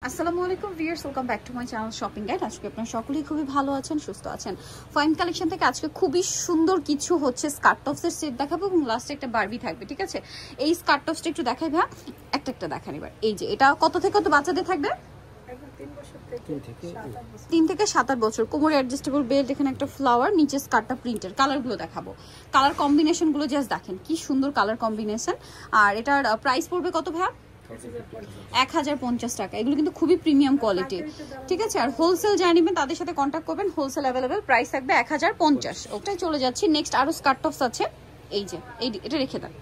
আসসালামু আলাইকুম viewers, welcome back to my channel shopping guide. আজকে আপনারা সকলেই খুবই ভালো আছেন, সুস্থ আছেন। ফাইন কালেকশন থেকে আজকে খুবই সুন্দর কিছু হচ্ছে স্কার্ট টপসের সেট দেখাবো এবং লাস্টে একটা বারবি থাকবে, ঠিক আছে? এই স্কার্ট টপসটা একটু দেখাই ভাই, একটা দেখান এবার। এই যে এটা কত থেকে কত বাচ্চাদের থাকবে? 3 থেকে 7 বছর। কোমরে অ্যাডজাস্টেবল বেল্ট, এখানে একটা ফ্লাওয়ার, নিচে স্কার্টটা প্রিন্টের। কালারগুলো দেখাবো, কালার কম্বিনেশনগুলো জাস্ট দেখেন কি সুন্দর কালার কম্বিনেশন। আর এটার প্রাইস পড়বে কত ভাই? 1050 টাকা। এগুলো কিন্তু খুবই প্রিমিয়াম কোয়ালিটি, ঠিক আছে? আর হোলসেল যারা নেবেন তাদের সাথে কন্ট্যাক্ট করবেন, হোলসেল অ্যাভেলেবেল, প্রাইস থাকবে 1050। ওটাই চলে যাচ্ছি নেক্সট। আরো স্কার্ট টপস আছে, এই যে এটা রেখে দেন।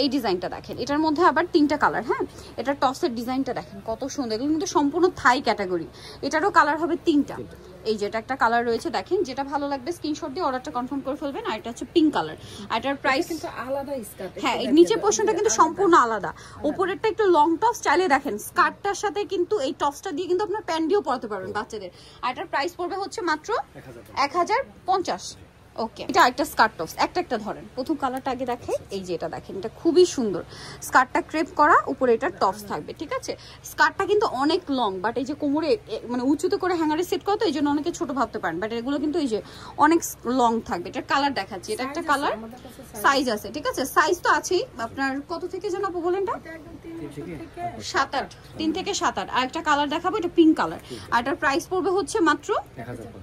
এই ডিজাইনটা দেখেন, এটার মধ্যে আবার 3টা কালার। হ্যাঁ, এটার টপসের ডিজাইনটা দেখেন কত সুন্দর। এগুলো কিন্তু সম্পূর্ণ থাই ক্যাটাগরি। এটারও কালার হবে 3টা। এই যে এটা একটা কালার রয়েছে, দেখেন যেটা ভালো লাগবে স্ক্রিনশট দিয়ে অর্ডারটা কনফার্ম করে ফেলবেন। আর এটা হচ্ছে পিঙ্ক কালার। আর এটার প্রাইস কিন্তু আলাদা স্কার্ট। হ্যাঁ, নিচের পোরশনটা কিন্তু সম্পূর্ণ আলাদা, উপরেরটা একটু লং টপস। চাইলে দেখেন স্কার্টটার সাথে কিন্তু এই টপসটা দিয়ে কিন্তু আপনার প্যান্ট দিয়েও পরতে পারবেন বাচ্চাদের। আর এটার প্রাইস পড়বে হচ্ছে মাত্র 1050। ওকে, এটা একটা স্কার্ট টপস, একটা ধরেন। প্রথম কালারটা আগে দেখে, এই যে এটা দেখেন, এটা খুবই সুন্দর। স্কার্টটা ক্রেপ করা, উপরে এটার টপস থাকবে, ঠিক আছে? স্কার্টটা কিন্তু অনেক লং, বাট এই যে কোমরে মানে উঁচুতে করে হ্যাঙ্গারে সেট করা, তো এই জন্য অনেকে ছোট ভাবতে পারেন, বাট এগুলো কিন্তু এই যে অনেক লং থাকবে। এটার কালার দেখাচ্ছি, এটা একটা কালার, সাইজ আছে, ঠিক আছে? সাইজ তো আছেই। আপনার কত থেকে যেন আপু বলেন? 7-8, 3 থেকে 7-8। আর একটা কালার দেখাবো, এটা পিঙ্ক কালার। আর এটার প্রাইস পড়বে হচ্ছে মাত্র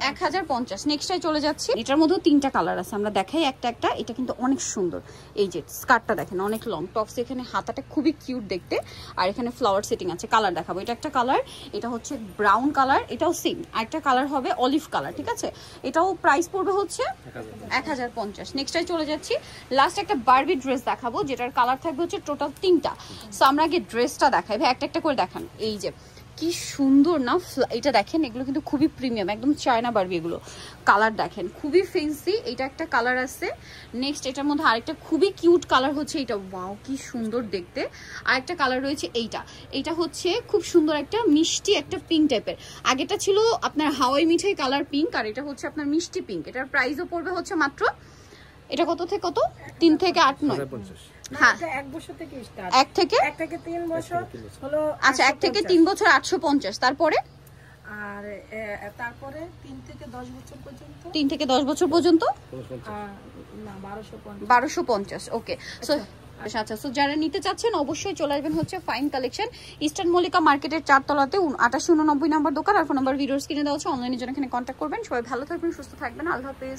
1050। নেক্সটটাই চলে যাচ্ছি। এটার মধ্যে 3টা কালার আছে, আমরা দেখাই একটা। এটা কিন্তু অনেক সুন্দর। এই যে স্কার্টটা দেখেন অনেক লং টপস, এখানে হাতাটা খুবই কিউট দেখতে। আর এখানে ফ্লাওয়ার সেটিং আছে। কালার দেখাবো, এটা একটা কালার, এটা হচ্ছে ব্রাউন কালার, এটাও সেম। আর একটা কালার হবে অলিভ কালার, ঠিক আছে? এটাও প্রাইস পড়বে হচ্ছে 1050। নেক্সটটাই চলে যাচ্ছি। লাস্ট একটা বারবি ড্রেস দেখাবো, যেটার কালার থাকবে হচ্ছে টোটাল 3টা। সো আমরা আগে ড্রেসটা দেখাই ভাই, একটা করে দেখান। এই যে কি সুন্দর না, এটা দেখেন, এগুলো কিন্তু খুবই প্রিমিয়াম, একদম চায়না বারবি। এগুলো কালার দেখেন খুবই ফেন্সি। এটা একটা কালার আছে। নেক্সট এটার মধ্যে আরেকটা খুবই কিউট কালার হচ্ছে এটা। ওয়াও, কি সুন্দর দেখতে। আরেকটা কালার রয়েছে এইটা হচ্ছে খুব সুন্দর একটা মিষ্টি একটা পিঙ্ক টাইপের। আগেটা ছিল আপনার হাওয়াই মিঠাই কালার পিঙ্ক, আর এটা হচ্ছে আপনার মিষ্টি পিঙ্ক। এটার প্রাইসও পড়বে হচ্ছে মাত্র, এটা কত থেকে কত? 3 থেকে 8, 9। হ্যাঁ, 1 বছর থেকে স্টার্ট। 1 থেকে 3 বছর হলো। আচ্ছা, 1 থেকে 3 বছর 850। তারপরে আর তারপরে 3 থেকে 10 বছর পর্যন্ত, 3 থেকে 10 বছর পর্যন্ত না 1250। ওকে, সো আচ্ছা, সো যারা নিতে চাচ্ছেন অবশ্যই চলে আসবেন হচ্ছে ফাইন কালেকশন, ইস্টার্ন মল্লিকা মার্কেটের 4 তলাতে 8889 নাম্বার দোকান। আর ফোন নাম্বার ভিডিওস কিনে দেওয়া হচ্ছে। অনলাইনে জন্য এখানে কন্ট্যাক্ট করবেন। সবাই ভালো থাকবেন, সুস্থ থাকবেন। আল্লাহ হাফেজ।